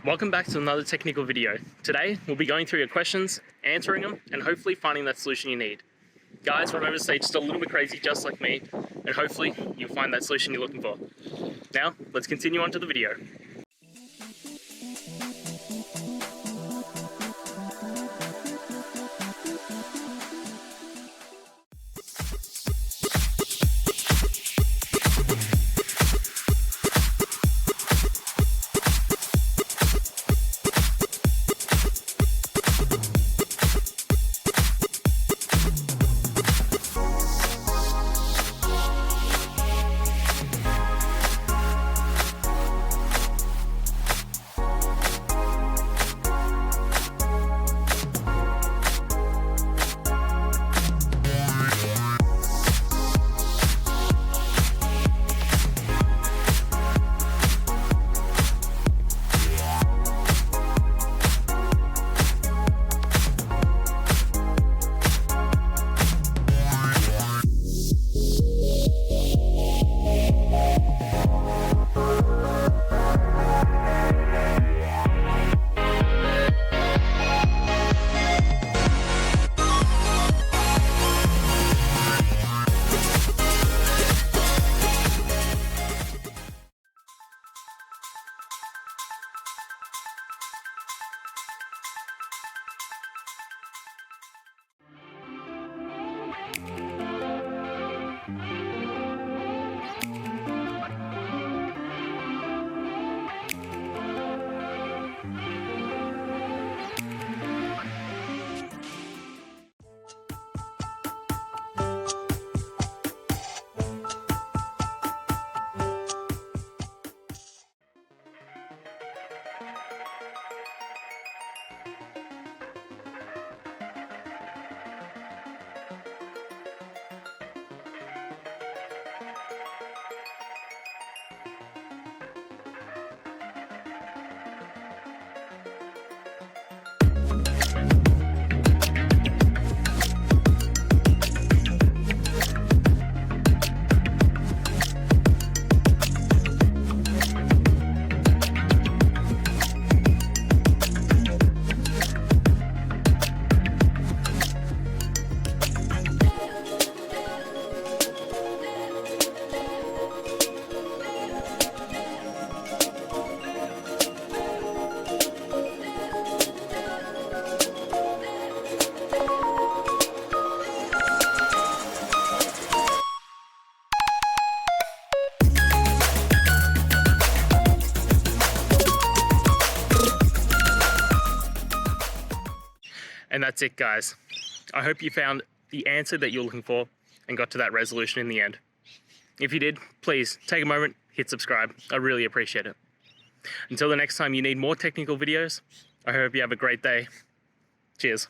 Welcome back to another technical video. Today, we'll be going through your questions, answering them, and hopefully finding that solution you need. Guys, remember to stay just a little bit crazy, just like me, and hopefully you'll find that solution you're looking for. Now, let's continue on to the video. And that's it, guys. I hope you found the answer that you're looking for and got to that resolution in the end. If you did, please take a moment, hit subscribe. I really appreciate it. Until the next time you need more technical videos, I hope you have a great day. Cheers.